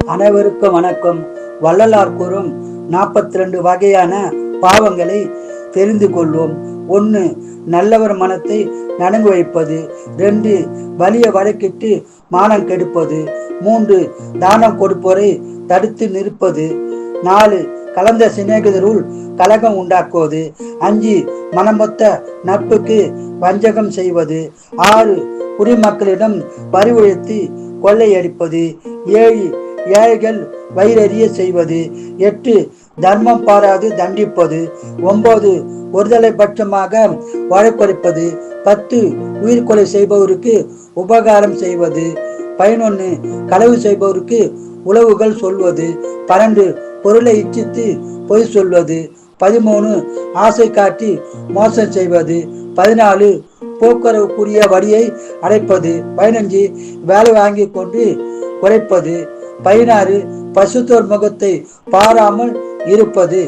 அனைவருக்கும் வணக்கம். வள்ளலார் கூறும் 42 வகையான பாவங்களை தெரிந்து கொள்வோம். 1. நல்லவர் மனத்தை நடுங்க வைப்பது. 2. வலிய வழக்கிட்டு மானம் கெடுப்பது. 3. தானம் கொடுப்போரை தடுத்து நிற்பது. 4. கலந்த சிநேகிதருள் கலகம் உண்டாக்குவது. 5. மனமொத்த நட்புக்கு வஞ்சகம் செய்வது. 6. குடிமக்களிடம் வரிவுழைத்து கொள்ளையடிப்பது. 7. ஏழைகள் வயிறறிய செய்வது. 8. தர்மம் பாராது தண்டிப்பது. 9. ஒருதலை பட்சமாக வழக்குரைப்பது. 10. உயிர்கொலை செய்பவருக்கு உபகாரம் செய்வது. 11. களவு செய்பவருக்கு உளவுகள் சொல்வது. 12. பொருளை இச்சித்து பொய் சொல்வது. 13. ஆசை காட்டி மோசம் செய்வது. 14. போக்குவரவுக்குரிய வரியை அடைப்பது. 15. வேலை வாங்கி கொண்டு குறைப்பது. 16. பசுத்தோர் முகத்தை பாராமல் இருப்பது.